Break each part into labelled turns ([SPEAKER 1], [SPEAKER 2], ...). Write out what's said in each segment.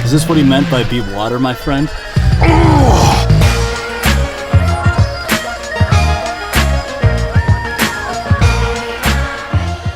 [SPEAKER 1] Is this what he meant by be water, my friend?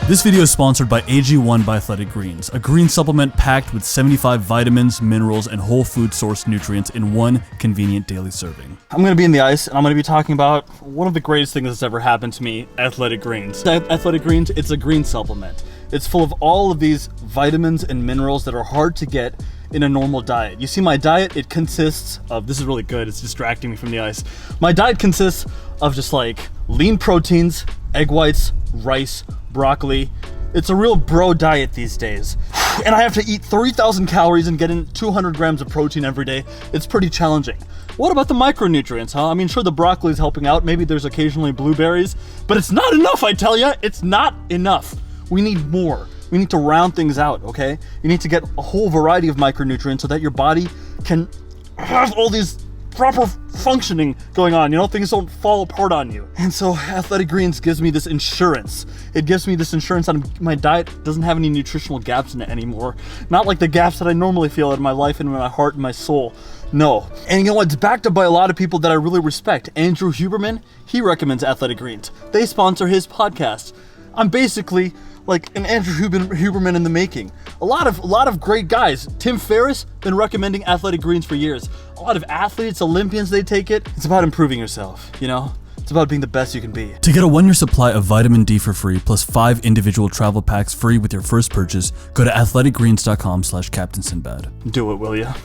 [SPEAKER 1] This video is sponsored by AG1 by Athletic Greens, a green supplement packed with 75 vitamins, minerals, and whole food source nutrients in one convenient daily serving. I'm going to be in the ice, and I'm going to be talking about one of the greatest things that's ever happened to me, Athletic Greens. Athletic Greens, it's a green supplement. It's full of all of these vitamins and minerals that are hard to get in a normal diet. You see, my diet, it consists of, this is really good, it's distracting me from the ice. My diet consists of just like lean proteins, egg whites, rice, broccoli. It's a real bro diet these days. And I have to eat 3,000 calories and get in 200 grams of protein every day. It's pretty challenging. What about the micronutrients, huh? I mean, sure, the broccoli is helping out. Maybe there's occasionally blueberries, but it's not enough, I tell ya. It's not enough. We need more. We need to round things out, okay? You need to get a whole variety of micronutrients so that your body can have all these proper functioning going on, you know, things don't fall apart on you. And so Athletic Greens gives me this insurance. It gives me this insurance that my diet doesn't have any nutritional gaps in it anymore. Not like the gaps that I normally feel in my life and in my heart and my soul. No. And you know what? It's backed up by a lot of people that I really respect. Andrew Huberman, he recommends Athletic Greens. They sponsor his podcast. I'm basically like an Andrew Huberman in the making. A lot of great guys. Tim Ferriss, been recommending Athletic Greens for years. A lot of athletes, Olympians, they take it. It's about improving yourself, you know? It's about being the best you can be. To get a 1-year supply of vitamin D for free, plus 5 individual travel packs free with your first purchase, go to athleticgreens.com/CaptainSinbad. Do it, will ya?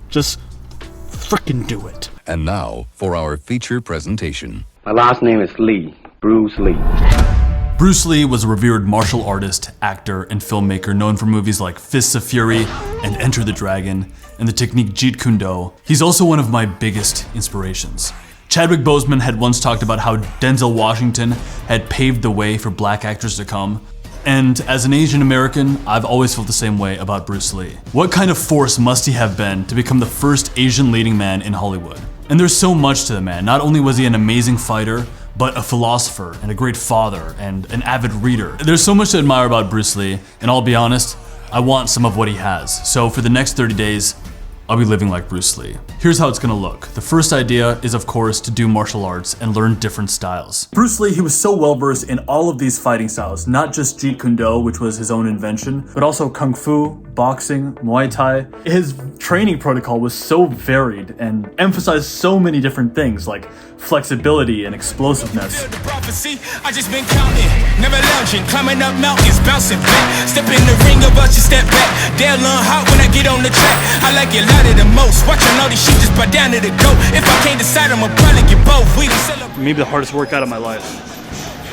[SPEAKER 1] Just frickin' do it.
[SPEAKER 2] And now for our feature presentation.
[SPEAKER 3] My last name is Lee, Bruce Lee.
[SPEAKER 1] Bruce Lee was a revered martial artist, actor, and filmmaker known for movies like Fists of Fury and Enter the Dragon and the technique Jeet Kune Do. He's also one of my biggest inspirations. Chadwick Boseman had once talked about how Denzel Washington had paved the way for black actors to come. And as an Asian American, I've always felt the same way about Bruce Lee. What kind of force must he have been to become the first Asian leading man in Hollywood? And there's so much to the man. Not only was he an amazing fighter, but a philosopher and a great father and an avid reader. There's so much to admire about Bruce Lee, and I'll be honest, I want some of what he has. So for the next 30 days, I'll be living like Bruce Lee. Here's how it's gonna look. The first idea is, of course, to do martial arts and learn different styles. Bruce Lee, he was so well versed in all of these fighting styles, not just Jeet Kune Do, which was his own invention, but also Kung Fu, boxing, Muay Thai. His training protocol was so varied and emphasized so many different things like flexibility and explosiveness.
[SPEAKER 4] I just been counting, never lounging, climbing up mountains, bouncing back. Step in the ring of us, you step back. They'll learn hot when I get on the track. I like it louder the most. Watching all these shit just buy down to the goat. If I can't decide, I'ma probably get both. We can celebrate.
[SPEAKER 1] Maybe the hardest workout of my life.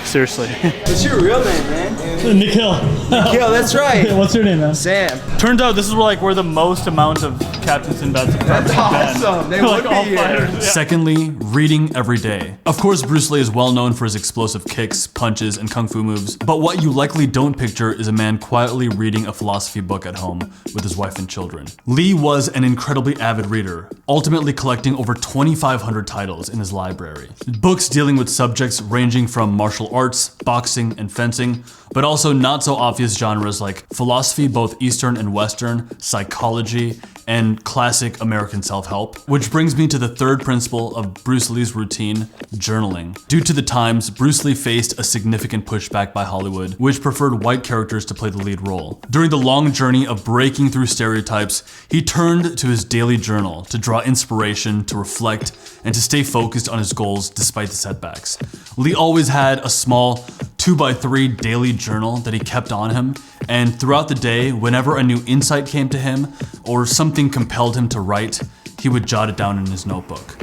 [SPEAKER 1] Seriously.
[SPEAKER 5] What's your real name, man?
[SPEAKER 1] Nikhil.
[SPEAKER 5] Nikhil, that's right.
[SPEAKER 1] What's your name, man?
[SPEAKER 5] Sam.
[SPEAKER 1] Turns out this is where the most amount of Captain Sinbad's
[SPEAKER 5] That's awesome. They would be here.
[SPEAKER 1] Secondly, reading every day. Of course, Bruce Lee is well known for his explosive kicks, punches, and kung fu moves, but what you likely don't picture is a man quietly reading a philosophy book at home with his wife and children. Lee was an incredibly avid reader, ultimately collecting over 2,500 titles in his library. Books dealing with subjects ranging from martial arts, boxing, and fencing, but also not so obvious genres like philosophy, both Eastern and Western, psychology, and classic American self-help. Which brings me to the third principle of Bruce Lee's routine, journaling. Due to the times, Bruce Lee faced a significant pushback by Hollywood, which preferred white characters to play the lead role. During the long journey of breaking through stereotypes, he turned to his daily journal to draw inspiration, to reflect, and to stay focused on his goals despite the setbacks. Lee always had a small 2x3 daily journal that he kept on him, and throughout the day, whenever a new insight came to him or something compelled him to write, he would jot it down in his notebook.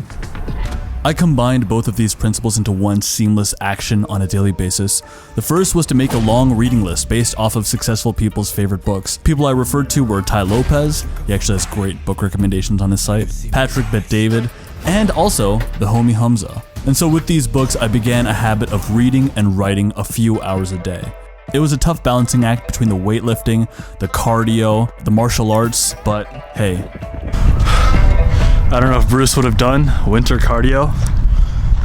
[SPEAKER 1] I combined both of these principles into one seamless action on a daily basis. The first was to make a long reading list based off of successful people's favorite books. People I referred to were Ty Lopez, he actually has great book recommendations on his site, Patrick Bet-David, and also the homie Hamza. And so with these books, I began a habit of reading and writing a few hours a day. It was a tough balancing act between the weightlifting, the cardio, the martial arts, but hey. I don't know if Bruce would have done winter cardio.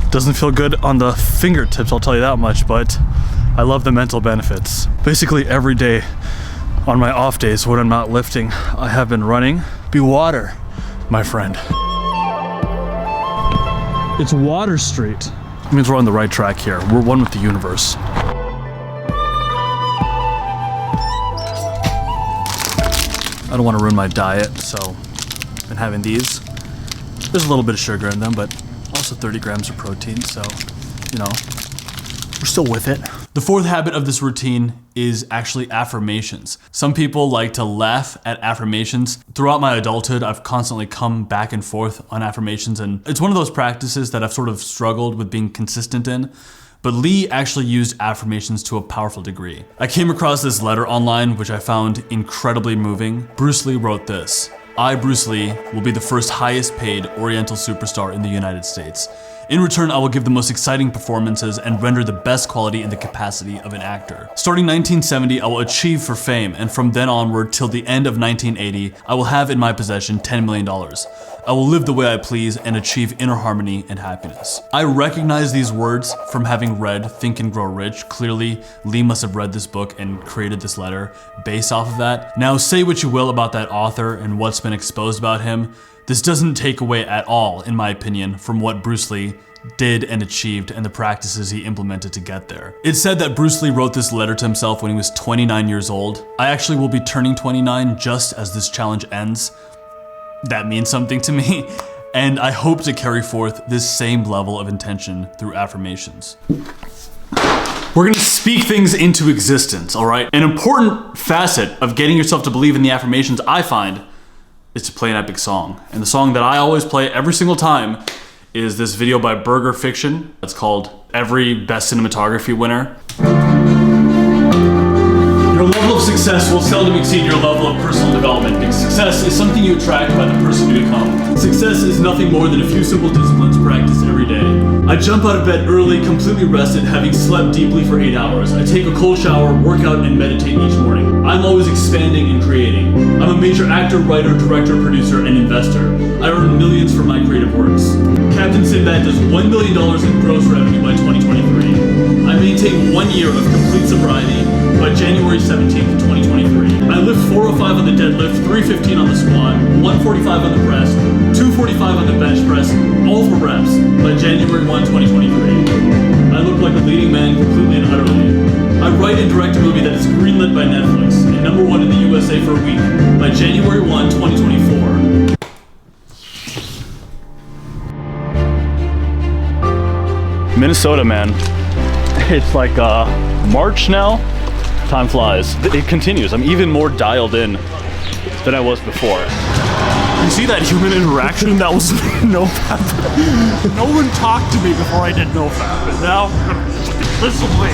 [SPEAKER 1] Doesn't feel good on the fingertips, I'll tell you that much, but I love the mental benefits. Basically every day on my off days when I'm not lifting, I have been running. Be water, my friend. It's Water Street. It means we're on the right track here. We're one with the universe. I don't want to ruin my diet, so I've been having these. There's a little bit of sugar in them, but also 30 grams of protein, so, you know, we're still with it. The fourth habit of this routine is actually affirmations. Some people like to laugh at affirmations. Throughout my adulthood, I've constantly come back and forth on affirmations, and it's one of those practices that I've sort of struggled with being consistent in. But Lee actually used affirmations to a powerful degree. I came across this letter online, which I found incredibly moving. Bruce Lee wrote this: I, Bruce Lee, will be the first highest paid Oriental superstar in the United States. In return, I will give the most exciting performances and render the best quality in the capacity of an actor. Starting 1970, I will achieve for fame, and from then onward till the end of 1980, I will have in my possession $10 million. I will live the way I please and achieve inner harmony and happiness. I recognize these words from having read Think and Grow Rich. Clearly, Lee must have read this book and created this letter based off of that. Now, say what you will about that author and what's been exposed about him. This doesn't take away at all, in my opinion, from what Bruce Lee did and achieved and the practices he implemented to get there. It's said that Bruce Lee wrote this letter to himself when he was 29 years old. I actually will be turning 29 just as this challenge ends. That means something to me, and I hope to carry forth this same level of intention through affirmations. We're gonna speak things into existence, all right? An important facet of getting yourself to believe in the affirmations, I find, is to play an epic song. And the song that I always play every single time is this video by Burger Fiction. It's called Every Best Cinematography Winner. Your level of success will seldom exceed your level of personal development, because success is something you attract by the person you become. Success is nothing more than a few simple disciplines practiced every day. I jump out of bed early, completely rested, having slept deeply for 8 hours. I take a cold shower, work out, and meditate each morning. I'm always expanding and creating. I'm a major actor, writer, director, producer, and investor. I earn millions from my creative works. Captain Sinbad does $1 million in gross revenue by 2023. I maintain 1 year of complete sobriety by January 17th, 2023. I lift 405 on the deadlift, 315 on the squat, 145 on the press, 245 on the bench press, all for reps, by January 1, 2023. I look like a leading man completely and utterly. I write and direct a movie that is greenlit by Netflix and #1 in the USA for a week, by January 1, 2024. Minnesota, man. It's like March now. Time flies. It continues. I'm even more dialed in than I was before. You see that human interaction? That was NoFap. No one talked to me before I did NoFap, and now listen to me.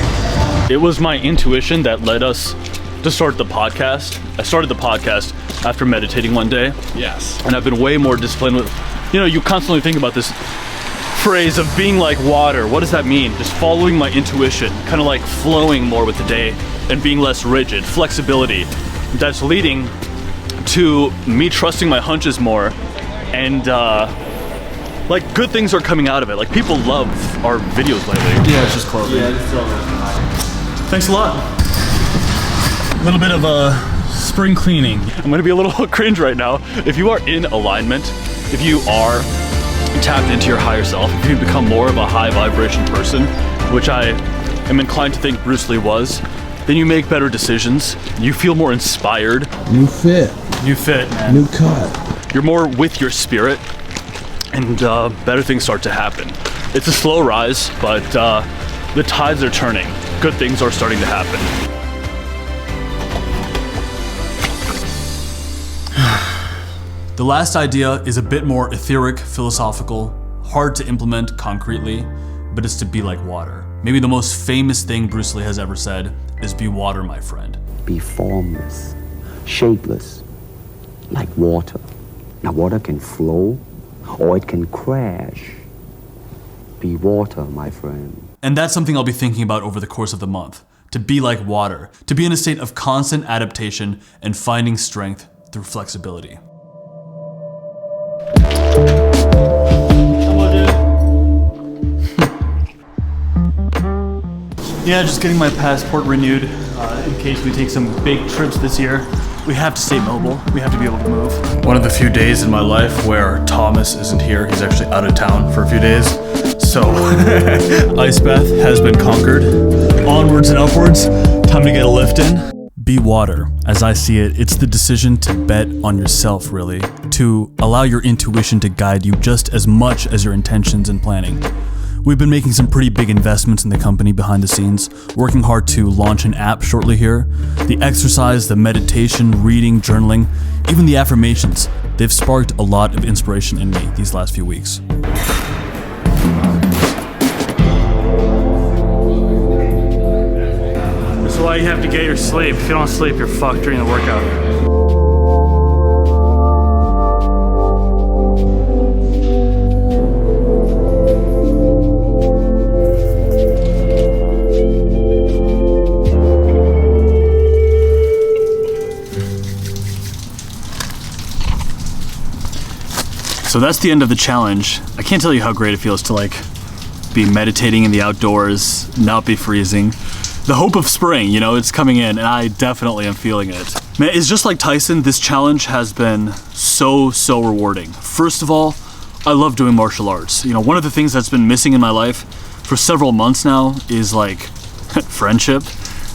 [SPEAKER 1] It was my intuition that led us to start the podcast. I started the podcast after meditating one day. Yes. And I've been way more disciplined with, you know, you constantly think about this phrase of being like water. What does that mean? Just following my intuition, kind of like flowing more with the day and being less rigid, flexibility. That's leading to me trusting my hunches more, and like good things are coming out of it. Like people love our videos lately. Yeah, it's just clothing. Yeah, it's thanks a lot. A little bit of a spring cleaning. I'm gonna be a little cringe right now. If you are in alignment, if you are tapped into your higher self, if you become more of a high vibration person, which I am inclined to think Bruce Lee was, then you make better decisions. You feel more inspired.
[SPEAKER 6] New fit.
[SPEAKER 1] New fit, man.
[SPEAKER 6] New cut.
[SPEAKER 1] You're more with your spirit, and better things start to happen. It's a slow rise, but the tides are turning. Good things are starting to happen. The last idea is a bit more etheric, philosophical, hard to implement concretely, but it's to be like water. Maybe the most famous thing Bruce Lee has ever said is be water, my friend.
[SPEAKER 6] Be formless, shapeless, like water. Now water can flow or it can crash. Be water, my friend.
[SPEAKER 1] And that's something I'll be thinking about over the course of the month. To be like water, to be in a state of constant adaptation and finding strength through flexibility. Yeah, just getting my passport renewed in case we take some big trips this year. We have to stay mobile. We have to be able to move. One of the few days in my life where Thomas isn't here. He's actually out of town for a few days. So, ice bath has been conquered. Onwards and upwards. Time to get a lift in. Be water. As I see it, it's the decision to bet on yourself, really. To allow your intuition to guide you just as much as your intentions and planning. We've been making some pretty big investments in the company behind the scenes, working hard to launch an app shortly here. The exercise, the meditation, reading, journaling, even the affirmations, they've sparked a lot of inspiration in me these last few weeks.
[SPEAKER 7] This is why you have to get your sleep. If you don't sleep, you're fucked during the workout.
[SPEAKER 1] So that's the end of the challenge. I can't tell you how great it feels to be meditating in the outdoors, not be freezing. The hope of spring, it's coming in, and I definitely am feeling it. Man, it's just like Tyson, this challenge has been so rewarding. First of all, I love doing martial arts. One of the things that's been missing in my life for several months now is friendship.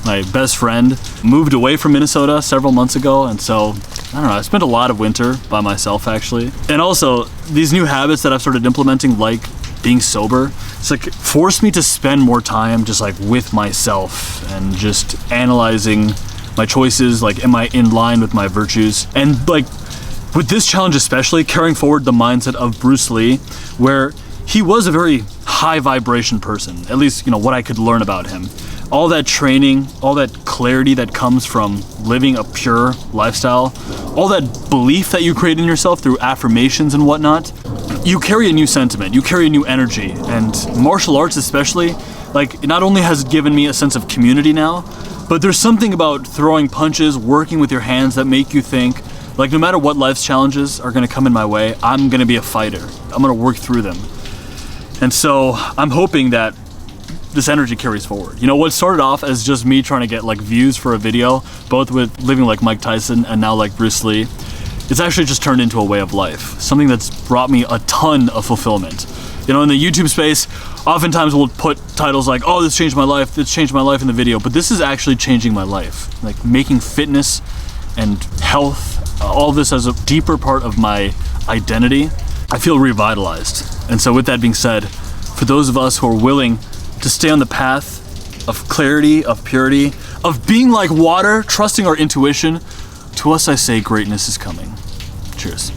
[SPEAKER 1] My best friend moved away from Minnesota several months ago, and so I don't know, I spent a lot of winter by myself actually. And also, these new habits that I've started implementing, like being sober, it's forced me to spend more time just with myself and just analyzing my choices, am I in line with my virtues? And with this challenge especially, carrying forward the mindset of Bruce Lee, where he was a very high vibration person, at least, what I could learn about him. All that training, all that clarity that comes from living a pure lifestyle, all that belief that you create in yourself through affirmations and whatnot, you carry a new sentiment, you carry a new energy. And martial arts especially, it not only has given me a sense of community now, but there's something about throwing punches, working with your hands that make you think, no matter what life's challenges are gonna come in my way, I'm gonna be a fighter. I'm gonna work through them. And so I'm hoping that this energy carries forward. What started off as just me trying to get views for a video, both with living like Mike Tyson and now like Bruce Lee, it's actually just turned into a way of life. Something that's brought me a ton of fulfillment. In the YouTube space, oftentimes we'll put titles like, oh, this changed my life in the video, but this is actually changing my life. Making fitness and health, all this as a deeper part of my identity, I feel revitalized. And so with that being said, for those of us who are willing to stay on the path of clarity, of purity, of being like water, trusting our intuition, to us I say greatness is coming. Cheers.